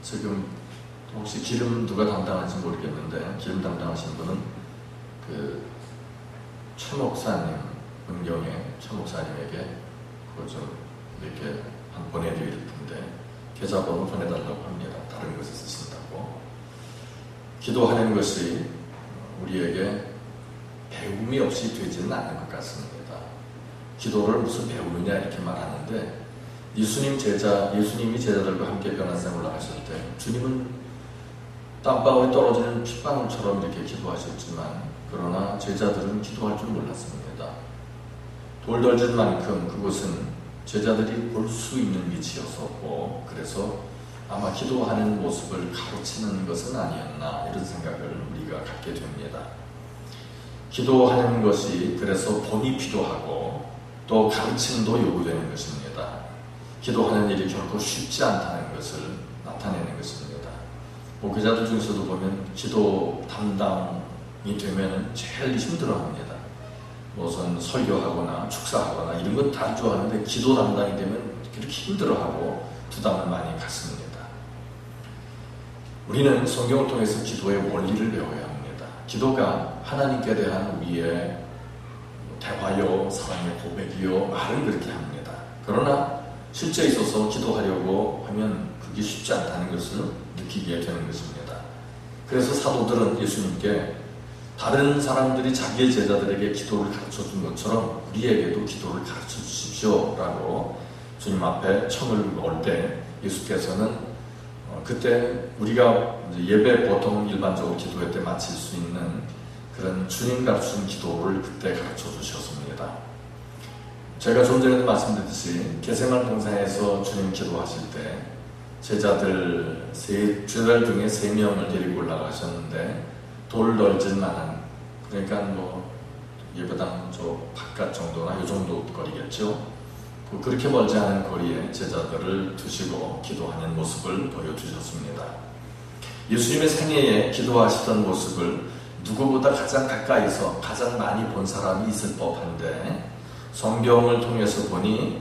지금 혹시 기름 누가 담당할지 모르겠는데, 기름 담당하신 분은 최 목사님, 은경의 최 목사님에게 그거 좀 이렇게 보내드릴 텐데, 계좌번호 보내달라고 합니다. 다른 것을 쓰신다고. 기도하는 것이 우리에게 배움이 없이 되지는 않는 것 같습니다. 기도를 무슨 배우느냐 이렇게 말하는데, 예수님이 제자들과 함께 변화산에 올라가실 때 주님은 땀방울이 떨어지는 핏방울처럼 이렇게 기도하셨지만, 그러나 제자들은 기도할 줄 몰랐습니다. 돌 던진 만큼 그곳은 제자들이 볼 수 있는 위치였었고, 그래서 아마 기도하는 모습을 가르치는 것은 아니었나 이런 생각을 우리가 갖게 됩니다. 기도하는 것이 그래서 본이 필요하고 또 가르침도 요구되는 것입니다. 기도하는 일이 결코 쉽지 않다는 것을 나타내는 것입니다. 목회자들 중에서도 보면 기도 담당이 되면 제일 힘들어합니다. 무슨 설교하거나 축사하거나 이런 건 다 좋아하는데 기도 담당이 되면 그렇게 힘들어하고 부담을 많이 갖습니다. 우리는 성경을 통해서 기도의 원리를 배워야 합니다. 기도가 하나님께 대한 우리의 대화요, 사랑의 고백이요, 말은 그렇게 합니다. 그러나 실제 있어서 기도하려고 하면 그게 쉽지 않다는 것을 느끼게 되는 것입니다. 그래서 사도들은 예수님께 다른 사람들이 자기의 제자들에게 기도를 가르쳐 준 것처럼 우리에게도 기도를 가르쳐 주십시오 라고 주님 앞에 청을 올 때, 예수께서는 그때 우리가 예배 보통 일반적으로 기도회 때 마칠 수 있는 그런 주님 가르치는 기도를 그때 가르쳐 주셨습니다. 제가 좀 전에도 말씀드렸듯이 게세마네 동산에서 주님 기도하실 때 제자들 중에 3명을 데리고 올라가셨는데, 돌 널질 만한, 그러니까 예배당 저 바깥 정도나 이 정도 거리겠죠. 그렇게 멀지 않은 거리에 제자들을 두시고 기도하는 모습을 보여주셨습니다. 예수님의 생애에 기도하시던 모습을 누구보다 가장 가까이서 가장 많이 본 사람이 있을 법한데, 성경을 통해서 보니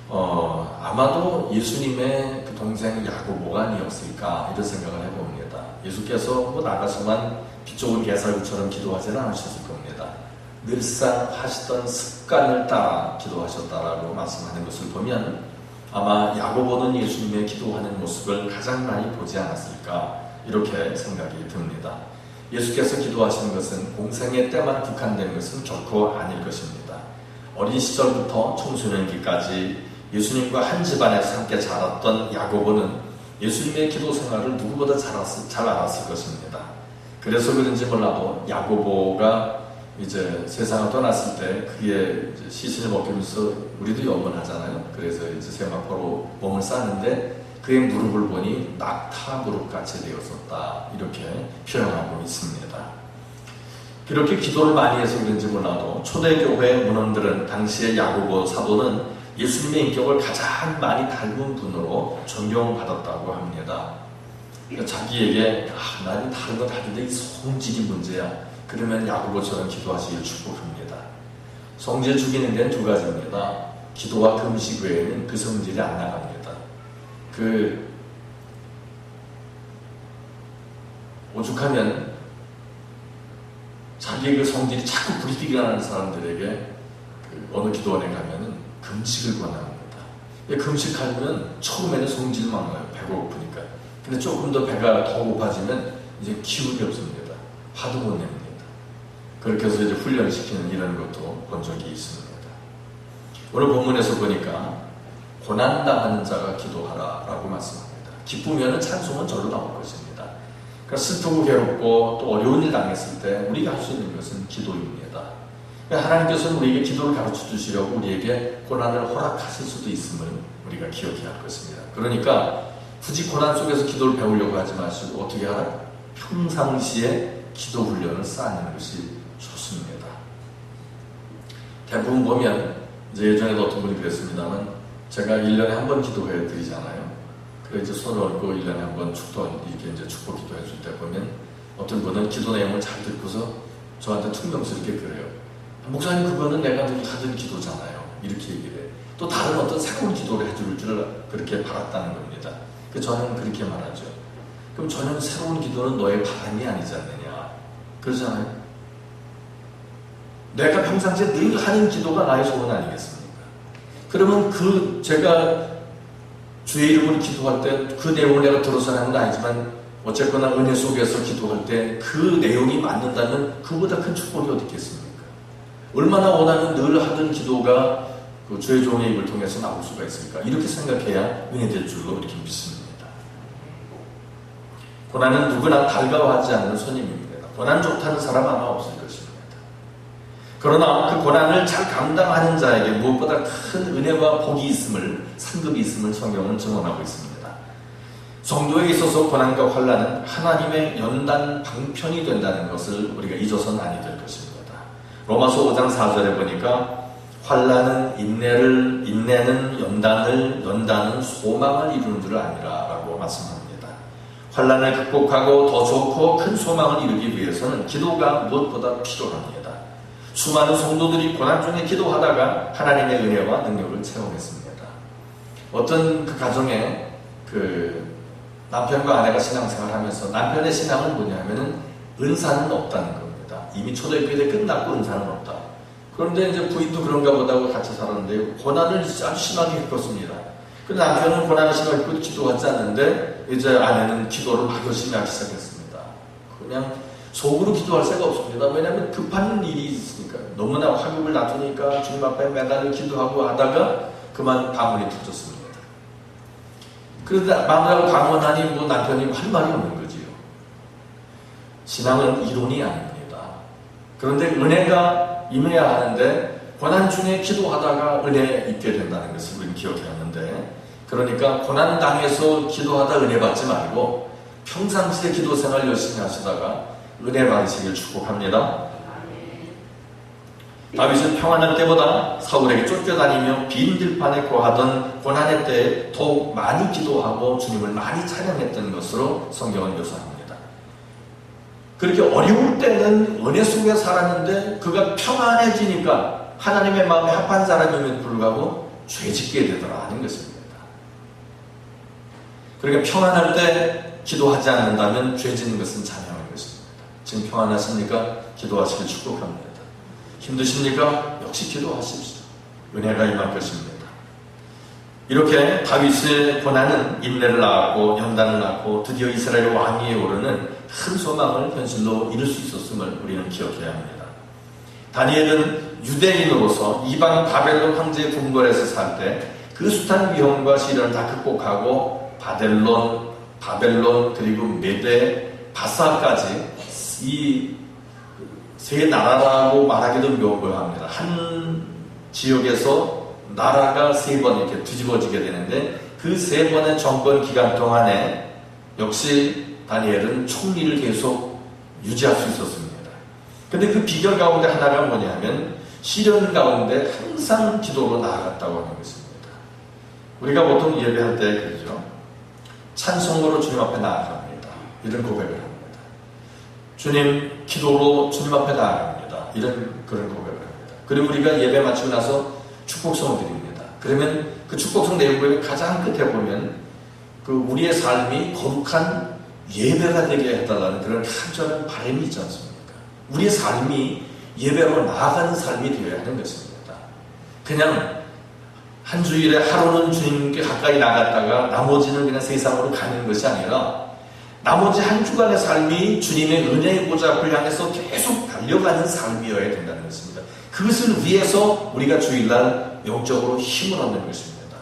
아마도 예수님의 그 동생 야고보가 아니었을까 이런 생각을 해봅니다. 예수께서 나가서만 비 좋은 개살구처럼 기도하지는 않으셨을 겁니다. 늘상 하시던 습관을 따라 기도하셨다라고 말씀하는 것을 보면 아마 야고보는 예수님의 기도하는 모습을 가장 많이 보지 않았을까 이렇게 생각이 듭니다. 예수께서 기도하시는 것은 공생의 때만 국한된 것은 결코 아닐 것입니다. 어린 시절부터 청소년기까지 예수님과 한 집안에서 함께 자랐던 야고보는 예수님의 기도 생활을 누구보다 잘 알았을 것입니다. 그래서 그런지 몰라도 야고보가 이제 세상을 떠났을 때 그의 시신을 먹으면서 우리도 염원하잖아요. 그래서 이제 세마포로 몸을 싸는데 그의 무릎을 보니 낙타 무릎같이 되었었다 이렇게 표현하고 있습니다. 이렇게 기도를 많이 해서 그런지 몰라도 초대교회 문헌들은 당시의 야고보 사도는 예수님의 인격을 가장 많이 닮은 분으로 존경받았다고 합니다. 그러니까 자기에게 나는 다른 건 다른데 이 성질이 문제야. 그러면 야고보처럼 기도하시길 축복합니다. 성질 죽이는 데는 2가지입니다. 기도와 금식 외에는 그 성질이 안 나갑니다. 오죽하면 자기의 그 성질이 자꾸 부리뛰기가 나는 사람들에게 어느 기도원에 가면은 금식을 권합니다. 금식하면 처음에는 성질 많아요. 배가 고프니까. 근데 조금 더 배가 더 고파지면 이제 기운이 없습니다. 화도 못 냅니다. 그렇게 해서 이제 훈련시키는 이런 것도 본 적이 있습니다. 오늘 본문에서 보니까 고난당하는 자가 기도하라 라고 말씀합니다. 기쁘면 찬송은 절로 나올 것입니다. 그러니까 슬프고 괴롭고 또 어려운 일 당했을 때 우리가 할 수 있는 것은 기도입니다. 그러니까 하나님께서는 우리에게 기도를 가르쳐 주시려고 우리에게 고난을 허락하실 수도 있음을 우리가 기억해야 할 것입니다. 그러니까 굳이 고난 속에서 기도를 배우려고 하지 마시고 어떻게 하라? 평상시에 기도 훈련을 쌓는 것이 좋습니다. 대부분 보면 이제 예전에도 어떤 분이 그랬습니다만 제가 1년에 한 번 기도해 드리잖아요. 그래서 이제 손을 얹고 1년에 한 번 이렇게 이제 축복 기도해 줄 때 보면 어떤 분은 기도 내용을 잘 듣고서 저한테 퉁명스럽게 그래요. 목사님 그거는 내가 늘 하던 기도잖아요. 이렇게 얘기를 해요. 또 다른 어떤 새로운 기도를 해줄 줄 그렇게 바랐다는 겁니다. 저는 그렇게 말하죠. 그럼 저는 새로운 기도는 너의 바람이 아니지 않느냐. 그러잖아요. 내가 평상시에 늘 하는 기도가 나의 소원 아니겠습니까? 그러면 제가 주의 이름으로 기도할 때 그 내용을 내가 들어서 하는 건 아니지만 어쨌거나 은혜 속에서 기도할 때 그 내용이 맞는다면 그보다 큰 축복이 어디 있겠습니까? 얼마나 원하는 늘 하던 기도가 그 주의 종의 입을 통해서 나올 수가 있을까? 이렇게 생각해야 은혜될 줄로 이렇게 믿습니다. 고난은 누구나 달가워하지 않는 손님입니다. 고난 좋다는 사람 아마 없을 것입니다. 그러나 그 고난을 잘 감당하는 자에게 무엇보다 큰 은혜와 복이 있음을, 상급이 있음을 성경은 증언하고 있습니다. 성도에 있어서 고난과 환난은 하나님의 연단 방편이 된다는 것을 우리가 잊어서는 아니 될 것입니다. 로마서 5장 4절에 보니까 환난은 인내를, 인내는 연단을, 연단은 소망을 이루는 줄 아니라 라고 말씀합니다. 환난을 극복하고 더 좋고 큰 소망을 이루기 위해서는 기도가 무엇보다 필요합니다. 수많은 성도들이 고난 중에 기도하다가 하나님의 은혜와 능력을 체험했습니다. 어떤 그 가정에 남편과 아내가 신앙생활하면서 남편의 신앙은 뭐냐면은 은사는 없다는 겁니다. 이미 초대교회 때 끝났고 은사는 없다. 그런데 이제 부인도 그런가 보다고 같이 살았는데 고난을 아주 심하게 겪었습니다. 그 남편은 고난을 심하게 겪고 기도하지 않는데 이제 아내는 기도를 막 열심히 하기 시작했습니다. 그냥 속으로 기도할 새가 없습니다. 왜냐하면 급한 일이 있으니까. 너무나 화급을 놔두니까 주님 앞에 매달려 기도하고 하다가 그만 방언이 터졌습니다. 그러다 마누라가 방언하니 남편이 할 말이 없는 거지요. 신앙은 이론이 아닙니다. 그런데 은혜가 임해야 하는데 고난 중에 기도하다가 은혜 입게 된다는 것을 우리는 기억해야 하는데, 그러니까 고난 당해서 기도하다 은혜 받지 말고 평상시에 기도 생활 열심히 하시다가 은혜 받으시길 축복합니다. 다윗은 평안할 때보다 사울에게 쫓겨다니며 빈 들판에 거하던 고난의 때에 더욱 많이 기도하고 주님을 많이 찬양했던 것으로 성경은 묘사합니다. 그렇게 어려울 때는 은혜 속에 살았는데 그가 평안해지니까 하나님의 마음에 합한 사람임에도 불구하고 죄짓게 되더라 하는 것입니다. 그러니까 평안할 때 기도하지 않는다면 죄짓는 것은 자명한 것입니다. 지금 평안하십니까? 기도하시길 축복합니다. 힘드십니까? 역시 기도하십시오. 은혜가 임할 것입니다. 이렇게 다윗의 고난은 인내를 낳았고 연단을 낳고 드디어 이스라엘 왕위에 오르는 큰 소망을 현실로 이룰 수 있었음을 우리는 기억해야 합니다. 다니엘은 유대인으로서 이방 바벨론 황제의 궁궐에서 살 때 그 숱한 위험과 시련을 다 극복하고 바벨론 그리고 메대, 바사까지 이 세 나라라고 말하기도 묘합니다. 한 지역에서 나라가 세 번 이렇게 뒤집어지게 되는데 그 세 번의 정권 기간 동안에 역시 다니엘은 총리를 계속 유지할 수 있었습니다. 근데 그 비결 가운데 하나가 뭐냐면 시련 가운데 항상 기도로 나아갔다고 하는 것입니다. 우리가 보통 예배할 때 그러죠. 찬송으로 주님 앞에 나아갑니다. 이런 고백을 합니다. 주님, 기도로 주님 앞에 나아갑니다. 그런 고백을 합니다. 그리고 우리가 예배 마치고 나서 축복성을 드립니다. 그러면 그 축복성 내용을 가장 끝에 보면 우리의 삶이 거룩한 예배가 되게 해달라는 그런 간절한 바람이 있지 않습니까? 우리의 삶이 예배로 나아가는 삶이 되어야 하는 것입니다. 그냥 한 주일에 하루는 주님께 가까이 나갔다가 나머지는 그냥 세상으로 가는 것이 아니라 나머지 한 주간의 삶이 주님의 은혜의 보좌를 향해서 계속 달려가는 삶이어야 된다는 것입니다. 그것을 위해서 우리가 주일날 영적으로 힘을 얻는 것입니다.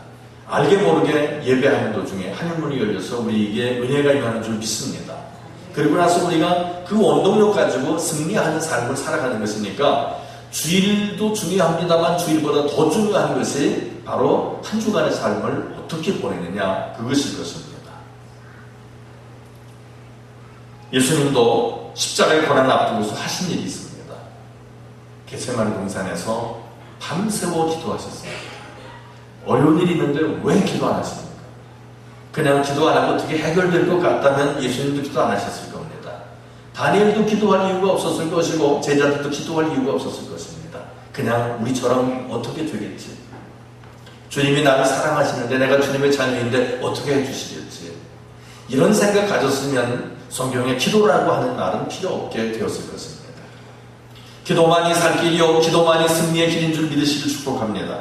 알게 모르게 예배하는 도중에 하늘문이 열려서 우리에게 은혜가 임하는 줄 믿습니다. 그리고 나서 우리가 그 원동력 가지고 승리하는 삶을 살아가는 것이니까 주일도 중요합니다만 주일보다 더 중요한 것이 바로 한 주간의 삶을 어떻게 보내느냐, 그것일 것입니다. 예수님도 십자가의 고난을 앞두고서 하신 일이 있습니다. 겟세마네 동산에서 밤새워 기도하셨습니다. 어려운 일이 있는데 왜 기도 안 하십니까? 그냥 기도 안 하고 어떻게 해결될 것 같다면 예수님도 기도 안 하셨을 겁니다. 다니엘도 기도할 이유가 없었을 것이고 제자들도 기도할 이유가 없었을 것입니다. 그냥 우리처럼 어떻게 되겠지? 주님이 나를 사랑하시는데 내가 주님의 자녀인데 어떻게 해주시겠지? 이런 생각 가졌으면 성경에 기도라고 하는 말은 필요 없게 되었을 것입니다. 기도만이 살 길이요 기도만이 승리의 길인 줄 믿으시길 축복합니다.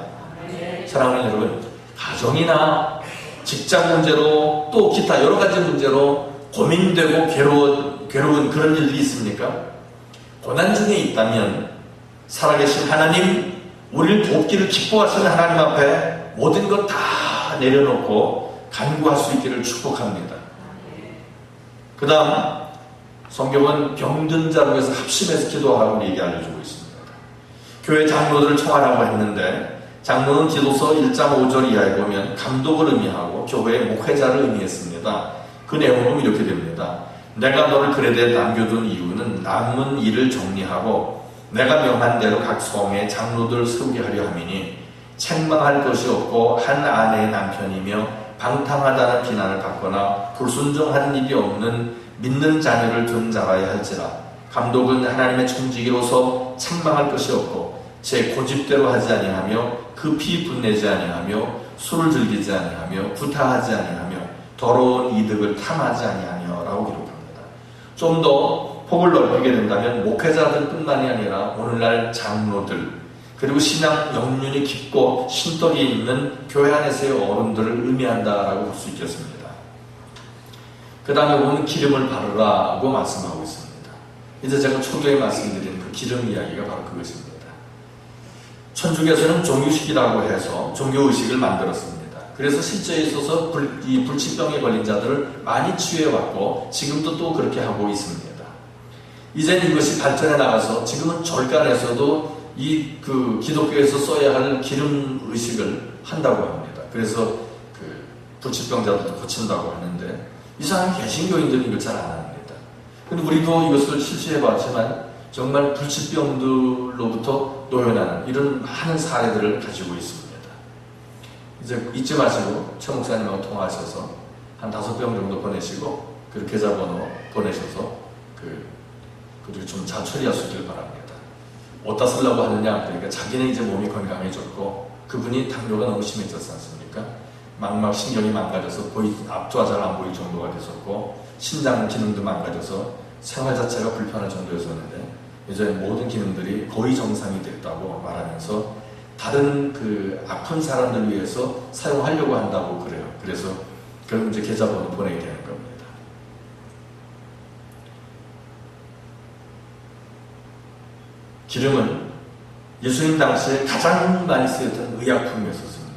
사랑하는 여러분, 가정이나 직장 문제로 또 기타 여러 가지 문제로 고민되고 괴로운 그런 일들이 있습니까? 고난 중에 있다면 살아계신 하나님, 우리를 돕기를 기뻐하시는 하나님 앞에 모든 것 다 내려놓고 간구할 수 있기를 축복합니다. 그 다음 성경은 병든 자를 위해서 합심해서 기도하라고 얘기 알려주고 있습니다. 교회 장로들을 청하라고 했는데 장로는 기도서 1장 5절 이하에 보면 감독을 의미하고 교회의 목회자를 의미했습니다. 그 내용은 이렇게 됩니다. 내가 너를 그레데에 남겨둔 이유는 남은 일을 정리하고 내가 명한 대로 각 성에 장로들을 세우게 하려 함이니 책망할 것이 없고 한 아내의 남편이며 방탕하다는 비난을 받거나 불순종하는 일이 없는 믿는 자녀를 둔 자라야 할지라. 감독은 하나님의 청지기로서 책망할 것이 없고 제 고집대로 하지 아니하며 급히 분내지 아니하며 술을 즐기지 아니하며 구타하지 아니하며 더러운 이득을 탐하지 아니하며 라고 기록합니다. 좀 더 폭을 넓히게 된다면 목회자들뿐만이 아니라 오늘날 장로들 그리고 신앙 영륜이 깊고 신덕이 있는 교회 안에서의 어른들을 의미한다라고 볼 수 있겠습니다. 그 다음에 보면 기름을 바르라고 말씀하고 있습니다. 이제 제가 초기에 말씀드린 그 기름 이야기가 바로 그것입니다. 천주교에서는 종유식이라고 해서 종교의식을 만들었습니다. 그래서 실제에 있어서 이 불치병에 걸린 자들을 많이 치유해왔고 지금도 또 그렇게 하고 있습니다. 이제는 이것이 발전해 나가서 지금은 절간에서도 그 기독교에서 써야 할 기름 의식을 한다고 합니다. 그래서 그 불치병자들도 고친다고 하는데 이상한 개신교인들은 이걸 잘 안 합니다. 근데 우리도 이것을 실시해 봤지만 정말 불치병들로부터 노연하는 이런 많은 사례들을 가지고 있습니다. 이제 잊지 마시고 최 목사님하고 통화하셔서 한 5병 정도 보내시고 그리고 계좌번호 보내셔서 그리고 좀 잘 처리할 수 있길 바랍니다. 어디다 쓰려고 하느냐? 그러니까 자기는 이제 몸이 건강해졌고 그분이 당뇨가 너무 심해졌지 않습니까? 망막 신경이 망가져서 앞좌 잘 안 보일 정도가 됐었고 신장 기능도 망가져서 생활 자체가 불편할 정도였었는데 이제 모든 기능들이 거의 정상이 됐다고 말하면서 다른 그 아픈 사람들 위해서 사용하려고 한다고 그래요. 그래서 그럼 이제 계좌번호 보내게 되는 겁니다. 기름은 예수님 당시에 가장 많이 쓰였던 의약품이었습니다.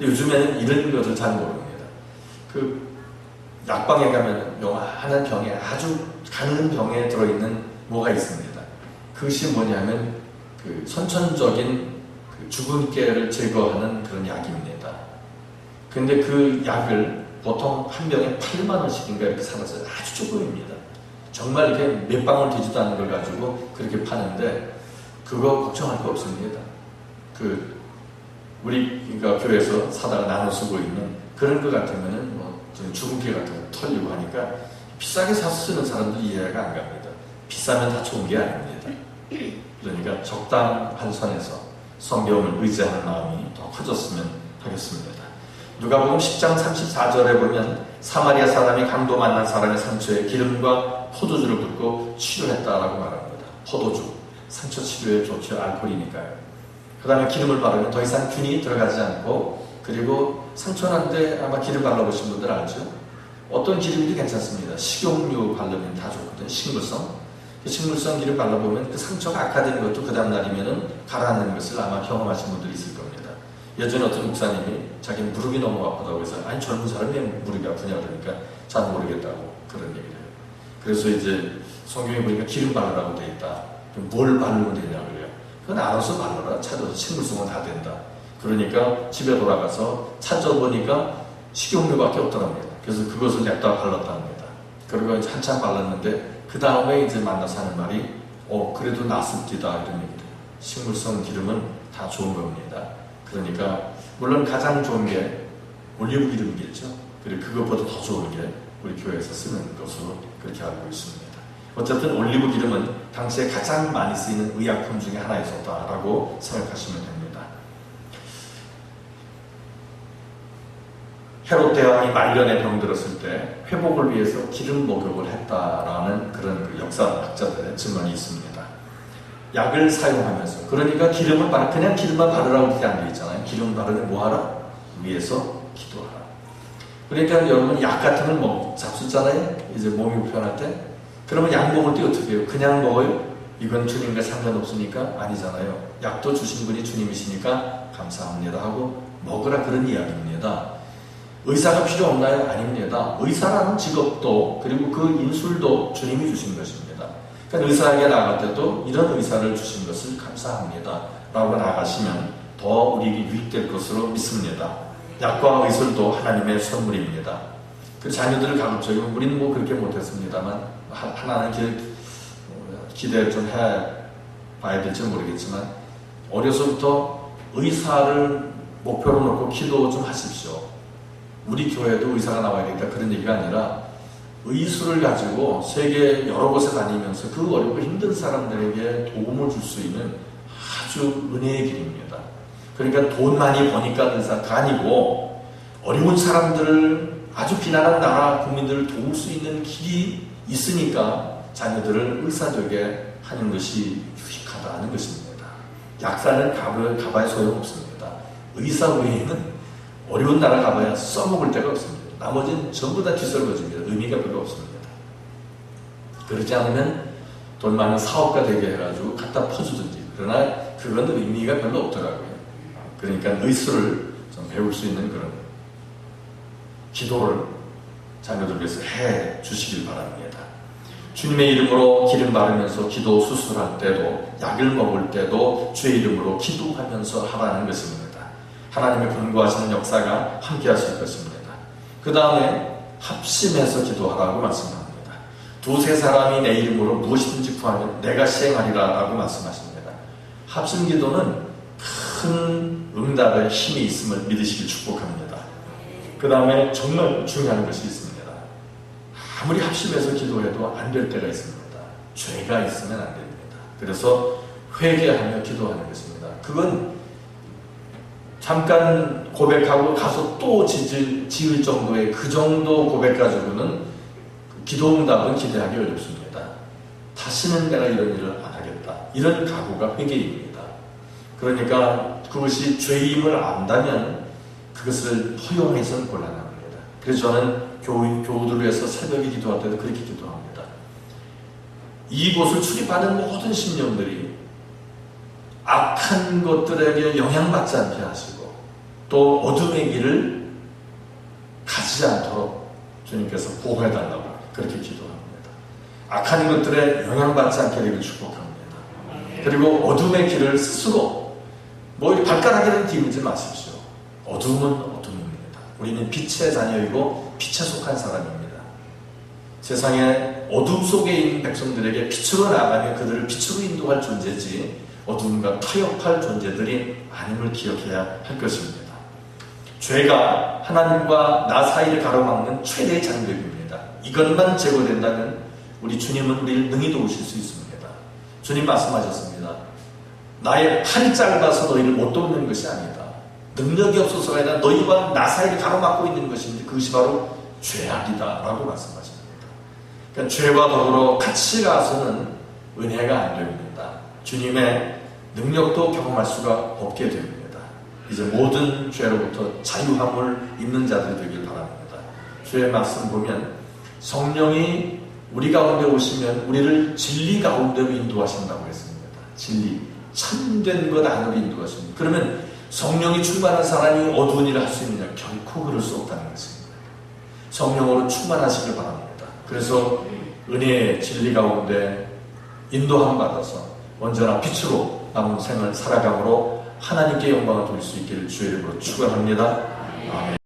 요즘에는 이런 것을 잘 모릅니다. 그 약방에 가면 요만한 병에 아주 가는 병에 들어있는 뭐가 있습니다. 그것이 뭐냐면 그 선천적인 그 주근깨를 제거하는 그런 약입니다. 근데 그 약을 보통 한 병에 8만 원씩인가 이렇게 사서 아주 조금입니다. 정말 이렇게 몇 방울 되지도 않는 걸 가지고 그렇게 파는데 그거 걱정할 거 없습니다. 우리가 교회에서 사다가 나눠 쓰고 있는 그런 거 같으면은 뭐 주근깨 같은 거 털리고 하니까 비싸게 사서 쓰는 사람들이 이해가 안 갑니다. 비싸면 다 좋은 게 아닙니다. 그러니까 적당한 선에서 성경을 의지하는 마음이 더 커졌으면 하겠습니다. 누가복음 10장 34절에 보면 사마리아 사람이 강도 만난 사람의 상처에 기름과 포도주를 붓고 치료했다라고 말합니다. 포도주, 상처 치료에 좋죠. 알코올이니까요. 그 다음에 기름을 바르면 더 이상 균이 들어가지 않고 그리고 상처난데 아마 기름 발라보신 분들 알죠? 어떤 기름도 괜찮습니다. 식용유 바르면 다 좋거든요. 식물성 기름 발라보면 그 상처가 악화된 것도 그 다음 날이면은 가라앉는 것을 아마 경험하신 분들이 있을 겁니다. 예전에 어떤 목사님이 자기 무릎이 너무 아프다고 해서 아니 젊은 사람이 무릎이 아프냐 그러니까 잘 모르겠다고 그런 얘기를 해요. 그래서 이제 성경에 보니까 기름 바르라고 돼 있다. 뭘 바르면 되냐 그래요. 그건 알아서 바르라. 찾아서 식물성은 다 된다. 그러니까 집에 돌아가서 찾아보니까 식용유밖에 없더랍니다. 그래서 그것을 냅다 발랐답니다. 그리고 이제 한참 발랐는데 그 다음에 이제 만나서 하는 말이 그래도 낫습디다 이런 얘기를. 식물성 기름은 다 좋은 겁니다. 그러니까 물론 가장 좋은 게 올리브 기름이겠죠. 그리고 그것보다 더 좋은 게 우리 교회에서 쓰는 것으로 그렇게 알고 있습니다. 어쨌든 올리브 기름은 당시에 가장 많이 쓰이는 의약품 중에 하나였었다라고 생각하시면 됩니다. 헤롯 대왕이 말년에 병들었을 때 회복을 위해서 기름 목욕을 했다라는 그런 그 역사학자들의 증언이 있습니다. 약을 사용하면서, 그러니까 기름을 그냥 기름만 바르라고 그렇게 안 되어 있잖아요. 기름 바르면 뭐하라? 위에서 기도하라. 그러니까 여러분 약 같은 걸 잡수잖아요. 이제 몸이 불편할 때. 그러면 약 먹을 때 어떻게 해요? 그냥 먹어요? 이건 주님과 상관없으니까? 아니잖아요. 약도 주신 분이 주님이시니까 감사합니다 하고 먹으라, 그런 이야기입니다. 의사가 필요 없나요? 아닙니다. 의사라는 직업도, 그리고 그 인술도 주님이 주신 것입니다. 그러니까 의사에게 나갈 때도 이런 의사를 주신 것을 감사합니다 라고 나가시면 더 우리에게 유익될 것으로 믿습니다. 약과 의술도 하나님의 선물입니다. 그 자녀들을 가급적이면, 우리는 뭐 그렇게 못했습니다만 하나는 기대를 좀 해봐야 될지 모르겠지만, 어려서부터 의사를 목표로 놓고 기도 좀 하십시오. 우리 교회도 의사가 나와야 되겠다 그런 얘기가 아니라, 의술을 가지고 세계 여러 곳에 다니면서 그 어렵고 힘든 사람들에게 도움을 줄 수 있는 아주 은혜의 길입니다. 그러니까 돈 많이 버니까 의사가 아니고, 어려운 사람들을, 아주 비난한 나라 국민들을 도울 수 있는 길이 있으니까 자녀들을 의사되게 하는 것이 유익하다는 것입니다. 약사는 가봐야 소용없습니다. 의사 외에는 어려운 나라 가봐야 써먹을 데가 없습니다. 나머지는 전부 다 뒤설거집니다. 의미가 별로 없습니다. 그렇지 않으면 돈 많은 사업가 되게 해가지고 갖다 퍼주든지, 그러나 그건 의미가 별로 없더라고요. 그러니까 의술을 좀 배울 수 있는 그런 기도를 자녀들 위해서 해 주시길 바랍니다. 주님의 이름으로 기름 바르면서 기도 수술할 때도, 약을 먹을 때도 주의 이름으로 기도하면서 하라는 것입니다. 하나님의 권고하시는 역사가 함께 하실 것입니다. 그 다음에 합심해서 기도하라고 말씀합니다. 두세 사람이 내 이름으로 무엇이든지 구하면 내가 시행하리라 라고 말씀하십니다. 합심 기도는 큰 응답의 힘이 있음을 믿으시길 축복합니다. 그 다음에 정말 중요한 것이 있습니다. 아무리 합심해서 기도해도 안 될 때가 있습니다. 죄가 있으면 안 됩니다. 그래서 회개하며 기도하는 것입니다. 그건 잠깐 고백하고 가서 또 지을 정도의 그 정도 고백 가지고는 기도 응답은 기대하기 어렵습니다. 다시는 내가 이런 일을 안 하겠다, 이런 각오가 회개입니다. 그러니까 그것이 죄임을 안다면 그것을 허용해서는 곤란합니다. 그래서 저는 교우들을 위해서 새벽에 기도할 때도 그렇게 기도합니다. 이곳을 출입하는 모든 심령들이 악한 것들에게 영향받지 않게 하시고, 또 어둠의 길을 가지 않도록 주님께서 보호해달라고 그렇게 기도합니다. 악한 것들에 영향받지 않게 되길 축복합니다. 그리고 어둠의 길을 스스로 발가락에는 디우지 마십시오. 어둠은 어둠입니다. 우리는 빛의 자녀이고 빛에 속한 사람입니다. 세상에 어둠 속에 있는 백성들에게 빛으로 나가며 그들을 빛으로 인도할 존재지, 어둠과 타협할 존재들이 아님을 기억해야 할 것입니다. 죄가 하나님과 나 사이를 가로막는 최대의 장벽입니다. 이것만 제거된다면 우리 주님은 우리를 능히 도우실 수 있습니다. 주님 말씀하셨습니다. 나의 팔이 짧아서 너희를 못 돕는 것이 아니다. 능력이 없어서가 아니라 너희와 나 사이를 가로막고 있는 것인데 그것이 바로 죄악이다 라고 말씀하십니다. 그러니까 죄와 더불어 같이 가서는 은혜가 안 됩니다. 주님의 능력도 경험할 수가 없게 됩니다. 이제 모든 죄로부터 자유함을 입는 자들이 되길 바랍니다. 주의 말씀 보면 성령이 우리 가운데 오시면 우리를 진리 가운데로 인도하신다고 했습니다. 진리, 참된 것 안으로 인도하십니다. 그러면 성령이 충만한 사람이 어두운 일을 할 수 있느냐? 결코 그럴 수 없다는 것입니다. 성령으로 충만하시길 바랍니다. 그래서 은혜의 진리 가운데 인도함 받아서 언제나 빛으로 남은 생을 살아감으로 하나님께 영광을 돌릴 수 있기를 주의 이름으로 축원합니다. 아멘.